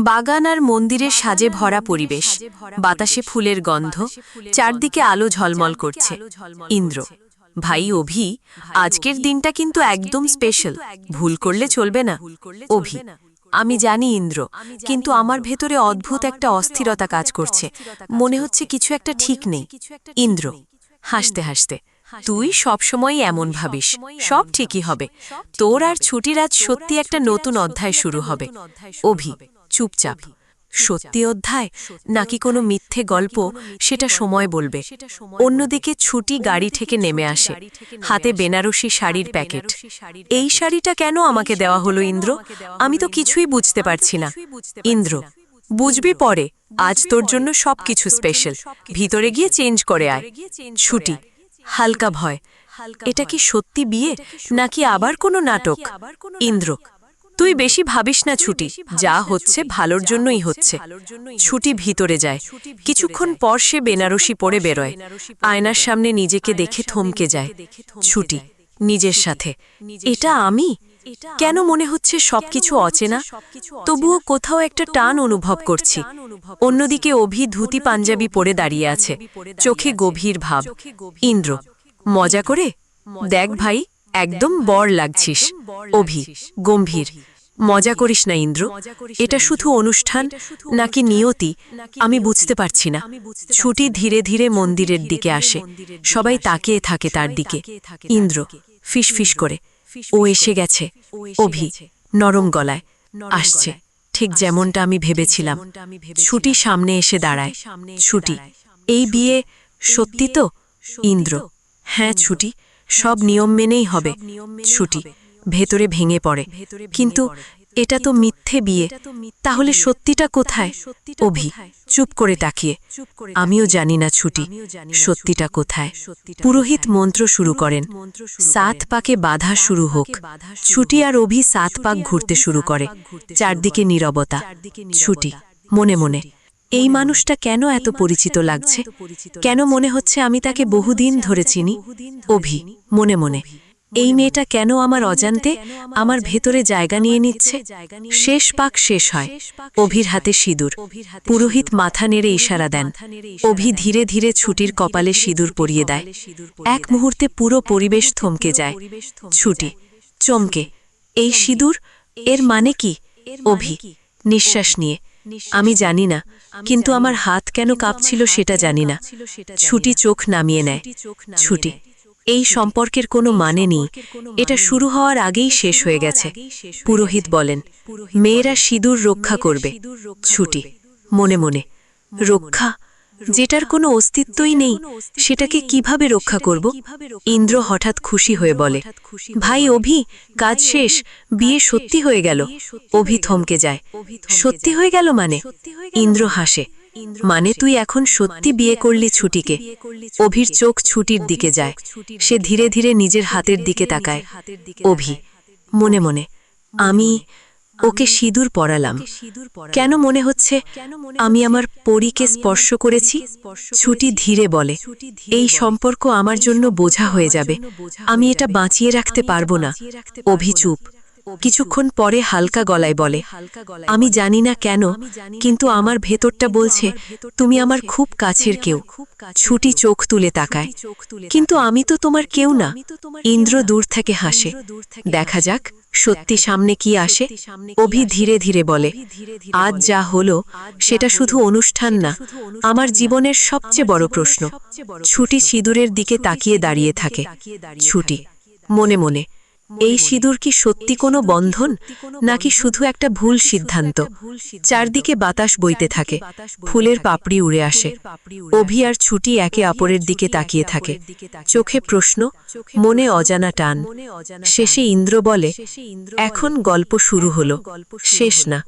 বাগান আর মন্দিরের সাজে ভরা পরিবেশ, বাতাসে ফুলের গন্ধ, চারদিকে আলো ঝলমল করছে। ইন্দ্র: ভাই অভি, আজকের দিনটা কিন্তু একদম স্পেশাল, ভুল করলে চলবে না। অভি: আমি জানি ইন্দ্র, কিন্তু আমার ভেতরে অদ্ভুত একটা অস্থিরতা কাজ করছে, মনে হচ্ছে কিছু একটা ঠিক নেই। ইন্দ্র হাসতে হাসতে: তুই সবসময় এমন ভাবিস, সব ঠিকই হবে। তোর আর ছুটির আজ সত্যি একটা নতুন অধ্যায় শুরু হবে। অভি চুপচাপ: সত্যি অধ্যায় নাকি কোনো মিথ্যে গল্প, সেটা সময় বলবে। অন্যদিকে ছুটি গাড়ি থেকে নেমে আসে, হাতে বেনারসি শাড়ির প্যাকেট। এই শাড়িটা কেন আমাকে দেওয়া হলো ইন্দ্র? আমি তো কিছুই বুঝতে পারছি না। ইন্দ্র: বুঝবি পরে, আজ তোর জন্য সবকিছু স্পেশাল, ভিতরে গিয়ে চেঞ্জ করে আয়। ছুটি হালকা ভয়: এটা কি সত্যি বিয়ে নাকি আবার কোনো নাটক? ইন্দ্র: তুই বেশি ভাবিস না ছুটি, যা হচ্ছে ভালোর জন্যই হচ্ছে। ছুটি ভিতরে যায়, কিছুক্ষণ পর সে বেনারসি পরে বেরোয়। আয়নার সামনে নিজেকে দেখে থমকে যায়। ছুটি নিজের সাথে: এটা আমি? কেন মনে হচ্ছে সবকিছু অচেনা? তবুও কোথাও একটা টান অনুভব করছি। অন্যদিকে অভি ধুতি পাঞ্জাবি পরে দাঁড়িয়ে আছে, চোখে গভীর ভাব। ইন্দ্র: মজা করে? দেখ ভাই, একদম বর লাগছিস। অভি গম্ভীর: মজা করিস না ইন্দ্র, এটা শুধু অনুষ্ঠান নাকি নিয়তি আমি বুঝতে পারছি না। ছুটি ধীরে ধীরে মন্দিরের দিকে আসে, সবাই তাকিয়ে থাকে তার দিকে। ইন্দ্র ফিসফিস করে: ও এসে গেছে। অভি নরম গলায়: আসছে, ঠিক যেমনটা আমি ভেবেছিলাম। ছুটি সামনে এসে দাঁড়ায়। ছুটি: এই বিয়ে সত্যি তো? ইন্দ্র: হ্যাঁ ছুটি, সব নিয়ম মেনেই হবে। ছুটি ভেতরে ভেঙে পড়ে: কিন্তু এটা তো মিথ্যে বিয়ে, তাহলে সত্যিটা কোথায়? অভি চুপ করে তাকিয়ে: আমিও জানি না ছুটি, সত্যিটা কোথায়। পুরোহিত মন্ত্র শুরু করেন, 7 পাকে বাধা শুরু হোক। ছুটি আর অভি 7 পাক ঘুরতে শুরু করে। চারদিকে নীরবতা। ছুটি মনে মনে: এই মানুষটা কেন এত পরিচিত লাগছে? কেন মনে হচ্ছে আমি তাকে বহুদিন ধরে চিনি? অভি মনে মনে: এই মেয়েটা কেন আমার অজান্তে আমার ভেতরে জায়গা নিয়ে নিচ্ছে? শেষ পাক শেষ হয়, অভির হাতে সিঁদুর। পুরোহিত মাথা নেড়ে ইশারা দেন। অভি ধীরে ধীরে ছুটির কপালে সিঁদুর পরিয়ে দেয়। এক মুহূর্তে পুরো পরিবেশ থমকে যায়। ছুটি চমকে: এই সিঁদুর, এর মানে কি? অভি নিঃশ্বাস নিয়ে: আমি জানি না, কিন্তু আমার হাত কেন কাঁপছিল সেটা জানি না। ছুটি চোখ নামিয়ে নেয়। ছুটি: এই সম্পর্কের কোনো মানে নেই, এটা শুরু হওয়ার আগেই শেষ হয়ে গেছে। পুরোহিত বলেন, মেয়েরা সিঁদুর রক্ষা করবে। ছুটি মনে মনে: রক্ষা? যেটার কোনো অস্তিত্বই নেই, সেটাকে কিভাবে রক্ষা করব? ইন্দ্র হঠাৎ খুশি হয়ে বলে, ভাই অভি, কাজ শেষ, বিয়ে সত্যি হয়ে গেল। অভি থমকে যায়। সত্যি হয়ে গেল মানে? ইন্দ্র হাসে, মানে তুই এখন সত্যি বিয়ে করলি ছুটিকে। অভির চোখ ছুটির দিকে যায়, সে ধীরে ধীরে নিজের হাতের দিকে তাকায়। অভি মনে মনে: আমি ওকে সিঁদুর পরালাম। কেন মনে হচ্ছে আমি আমার পরীকে স্পর্শ করেছি? ছুটি ধীরে বলে, এই সম্পর্ক আমার জন্য বোঝা হয়ে যাবে, আমি এটা বাঁচিয়ে রাখতে পারবো না। অভি চুপ। কিছুক্ষণ পরে হালকা গলায় বলে, আমি জানি না কেন, কিন্তু আমার ভেতরটা বলছে তুমি আমার খুব কাছের কেউ। ছুটি চোখ তুলে তাকায়, কিন্তু আমি তো তোমার কেউ না। ইন্দ্র দূর থেকে হাসে, দেখা যাক সত্যি সামনে কি আসে। অভি ধীরে ধীরে বলে, আজ যা হলো সেটা শুধু অনুষ্ঠান না, আমার জীবনের সবচেয়ে বড় প্রশ্ন। ছুটি সিঁদুরের দিকে তাকিয়ে দাঁড়িয়ে থাকে। ছুটি মনে মনে: এই সিঁদুর কি সত্যি কোনো বন্ধন, নাকি শুধু একটা ভুল সিদ্ধান্ত? চারদিকে বাতাস বইতে থাকে, ফুলের পাপড়ি উড়ে আসে। অভি আর ছুটি একে অপরের দিকে তাকিয়ে থাকে, চোখে প্রশ্ন, মনে অজানা টান। শেষে ইন্দ্র বলে, এখন গল্প শুরু হলো, শেষ না।